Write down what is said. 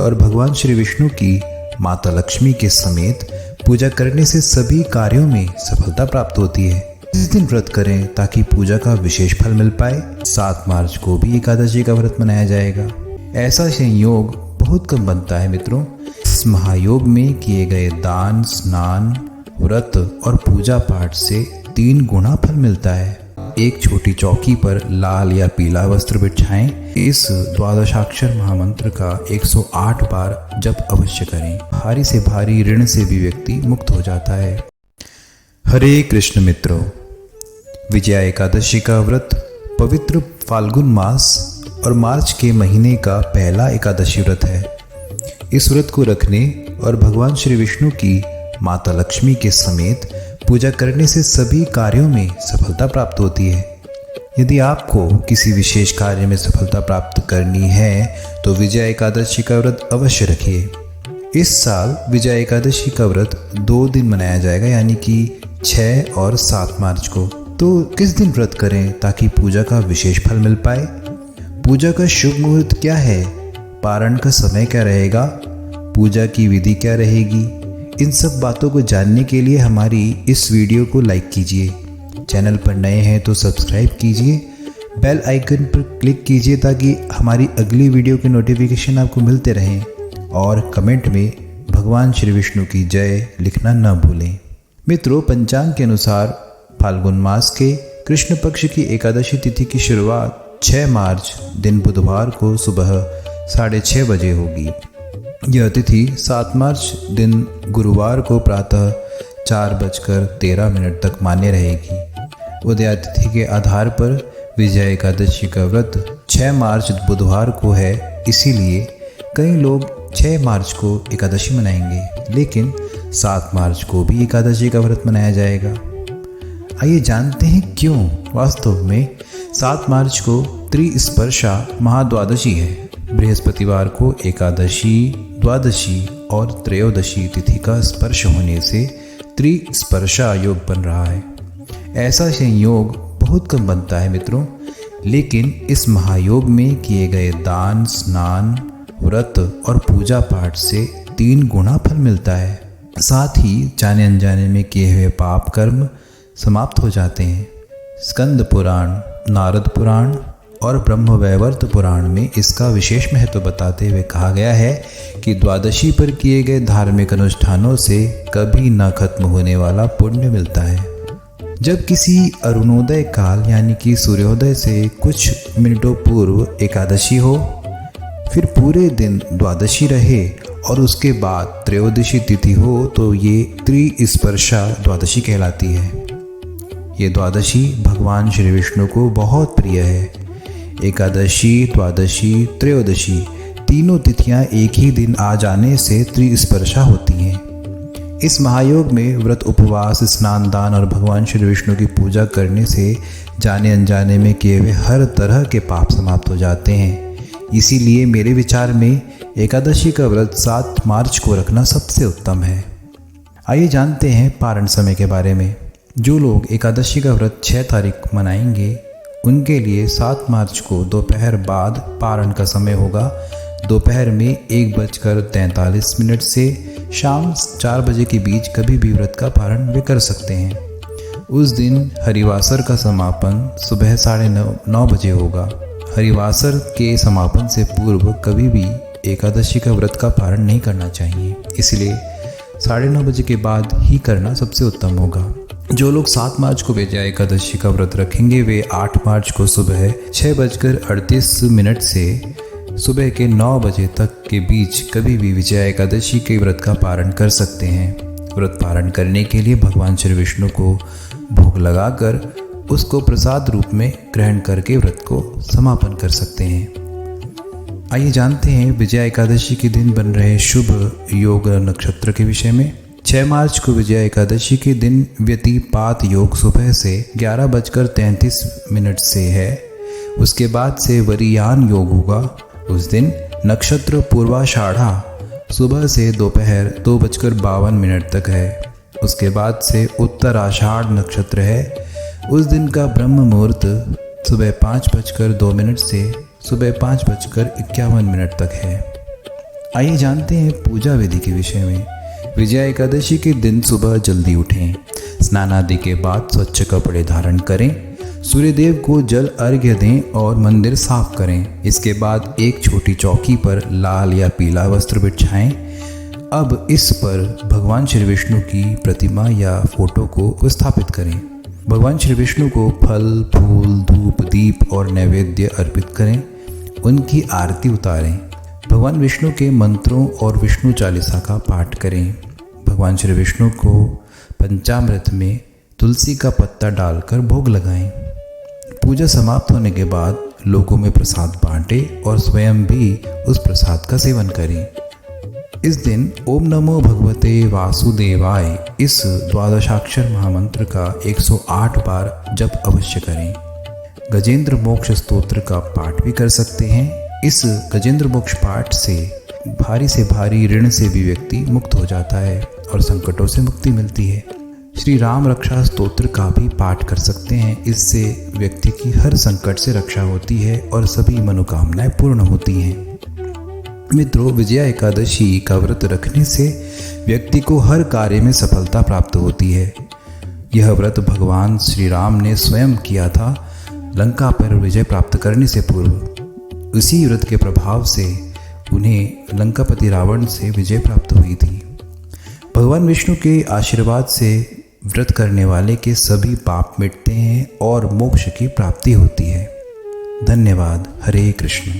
और भगवान श्री विष्णु की माता लक्ष्मी के समेत पूजा करने से सभी कार्यों में सफलता प्राप्त होती है। इस दिन व्रत करें ताकि पूजा का विशेष फल मिल पाए। 7 मार्च को भी एकादशी का व्रत मनाया जाएगा। ऐसा संयोग बहुत कम बनता है मित्रों। इस महायोग में किए गए दान, स्नान, व्रत और पूजा पाठ से 3 गुना फल मिलता है। एक छोटी चौकी पर लाल या पीला वस्त्र बिछाएं। इस द्वादशाक्षर महामंत्र का 108 बार जप अवश्य करें। भारी से भारी ऋण से भी व्यक्ति मुक्त हो जाता है। हरे कृष्ण मित्रों, विजया एकादशी का व्रत पवित्र फाल्गुन मास और मार्च के महीने का पहला एकादशी व्रत है। इस व्रत को रखने और भगवान श्री विष्णु की माता लक्ष्मी के समेत पूजा करने से सभी कार्यों में सफलता प्राप्त होती है। यदि आपको किसी विशेष कार्य में सफलता प्राप्त करनी है तो विजया एकादशी का व्रत अवश्य रखिए। इस साल विजया एकादशी का व्रत 2 दिन मनाया जाएगा, यानी कि 6 और 7 मार्च को। तो किस दिन व्रत करें ताकि पूजा का विशेष फल मिल पाए? पूजा का शुभ मुहूर्त क्या है? पारण का समय क्या रहेगा? पूजा की विधि क्या रहेगी? इन सब बातों को जानने के लिए हमारी इस वीडियो को लाइक कीजिए। चैनल पर नए हैं तो सब्सक्राइब कीजिए, बेल आइकन पर क्लिक कीजिए ताकि हमारी अगली वीडियो के नोटिफिकेशन आपको मिलते रहें। और कमेंट में भगवान श्री विष्णु की जय लिखना न भूलें। मित्रों, पंचांग के अनुसार फाल्गुन मास के कृष्ण पक्ष की एकादशी तिथि की शुरुआत 6 मार्च दिन बुधवार को सुबह 6:30 बजे होगी। यह तिथि 7 मार्च दिन गुरुवार को प्रातः 4:13 तक मान्य रहेगी। उदया तिथि के आधार पर विजया एकादशी का व्रत 6 मार्च बुधवार को है, इसीलिए कई लोग 6 मार्च को एकादशी मनाएंगे, लेकिन 7 मार्च को भी एकादशी का व्रत मनाया जाएगा। आइए जानते हैं क्यों। वास्तव में 7 मार्च को त्रिस्पर्शा महाद्वादशी है। बृहस्पतिवार को एकादशी, द्वादशी और त्रयोदशी तिथि का स्पर्श होने से त्रिस्पर्शा योग बन रहा है। ऐसा संयोग बहुत कम बनता है मित्रों, लेकिन इस महायोग में किए गए दान, स्नान, व्रत और पूजा पाठ से 3 गुना फल मिलता है। साथ ही जाने अनजाने में किए हुए पाप कर्म समाप्त हो जाते हैं। स्कंद पुराण, नारद पुराण और ब्रह्मवैवर्त पुराण में इसका विशेष महत्व बताते हुए कहा गया है कि द्वादशी पर किए गए धार्मिक अनुष्ठानों से कभी न खत्म होने वाला पुण्य मिलता है। जब किसी अरुणोदय काल यानी कि सूर्योदय से कुछ मिनटों पूर्व एकादशी हो, फिर पूरे दिन द्वादशी रहे और उसके बाद त्रयोदशी तिथि हो तो ये त्रिस्पर्शा द्वादशी कहलाती है। ये द्वादशी भगवान श्री विष्णु को बहुत प्रिय है। एकादशी, द्वादशी, त्रयोदशी तीनों तिथियां एक ही दिन आ जाने से त्रिस्पर्शा होती हैं। इस महायोग में व्रत, उपवास, स्नान, दान और भगवान श्री विष्णु की पूजा करने से जाने अनजाने में किए हुए हर तरह के पाप समाप्त हो जाते हैं। इसीलिए मेरे विचार में एकादशी का व्रत 7 मार्च को रखना सबसे उत्तम है। आइए जानते हैं पारण समय के बारे में। जो लोग एकादशी का व्रत 6 तारीख मनाएंगे उनके लिए 7 मार्च को दोपहर बाद पारण का समय होगा। दोपहर में 1:43 से शाम 4 बजे के बीच कभी भी व्रत का पारण वे कर सकते हैं। उस दिन हरिवासर का समापन सुबह 9:30 बजे होगा। हरिवासर के समापन से पूर्व कभी भी एकादशी का व्रत का पारण नहीं करना चाहिए, इसलिए 9:30 बजे के बाद ही करना सबसे उत्तम होगा। जो लोग 7 मार्च को विजया एकादशी का व्रत रखेंगे वे 8 मार्च को सुबह 6:38 से सुबह के 9 बजे तक के बीच कभी भी विजया एकादशी के व्रत का पारण कर सकते हैं। व्रत पारण करने के लिए भगवान श्री विष्णु को भोग लगाकर उसको प्रसाद रूप में ग्रहण करके व्रत को समापन कर सकते हैं। आइए जानते हैं विजया एकादशी के दिन बन रहे शुभ योग नक्षत्र के विषय में। 6 मार्च को विजया एकादशी के दिन व्यतिपात योग सुबह से 11:33 से है। उसके बाद से वरियान योग होगा। उस दिन नक्षत्र पूर्वाषाढ़ा सुबह से दोपहर 2:52 तक है। उसके बाद से उत्तराषाढ़ नक्षत्र है। उस दिन का ब्रह्म मुहूर्त सुबह 5:02 से सुबह 5:51 तक है। आइए जानते हैं पूजा विधि के विषय में। विजया एकादशी के दिन सुबह जल्दी उठें, स्नान आदि के बाद स्वच्छ कपड़े धारण करें, सूर्यदेव को जल अर्घ्य दें और मंदिर साफ करें। इसके बाद एक छोटी चौकी पर लाल या पीला वस्त्र बिछाएं। अब इस पर भगवान श्री विष्णु की प्रतिमा या फोटो को स्थापित करें। भगवान श्री विष्णु को फल, फूल, धूप, दीप और नैवेद्य अर्पित करें। उनकी आरती उतारें। भगवान विष्णु के मंत्रों और विष्णु चालीसा का पाठ करें। भगवान श्री विष्णु को पंचामृत में तुलसी का पत्ता डालकर भोग लगाएं। पूजा समाप्त होने के बाद लोगों में प्रसाद बांटें और स्वयं भी उस प्रसाद का सेवन करें। इस दिन ओम नमो भगवते वासुदेवाय इस द्वादशाक्षर महामंत्र का 108 बार जप अवश्य करें। गजेंद्र मोक्ष स्तोत्र का पाठ भी कर सकते हैं। इस गजेंद्र मोक्ष पाठ से भारी ऋण से भी व्यक्ति मुक्त हो जाता है और संकटों से मुक्ति मिलती है। श्री राम रक्षा स्तोत्र का भी पाठ कर सकते हैं। इससे व्यक्ति की हर संकट से रक्षा होती है और सभी मनोकामनाएं पूर्ण होती हैं। मित्रों, विजया एकादशी का व्रत रखने से व्यक्ति को हर कार्य में सफलता प्राप्त होती है। यह व्रत भगवान श्री राम ने स्वयं किया था लंका पर विजय प्राप्त करने से पूर्व। उसी व्रत के प्रभाव से उन्हें लंकापति रावण से विजय प्राप्त हुई थी। भगवान विष्णु के आशीर्वाद से व्रत करने वाले के सभी पाप मिटते हैं और मोक्ष की प्राप्ति होती है। धन्यवाद। हरे कृष्ण।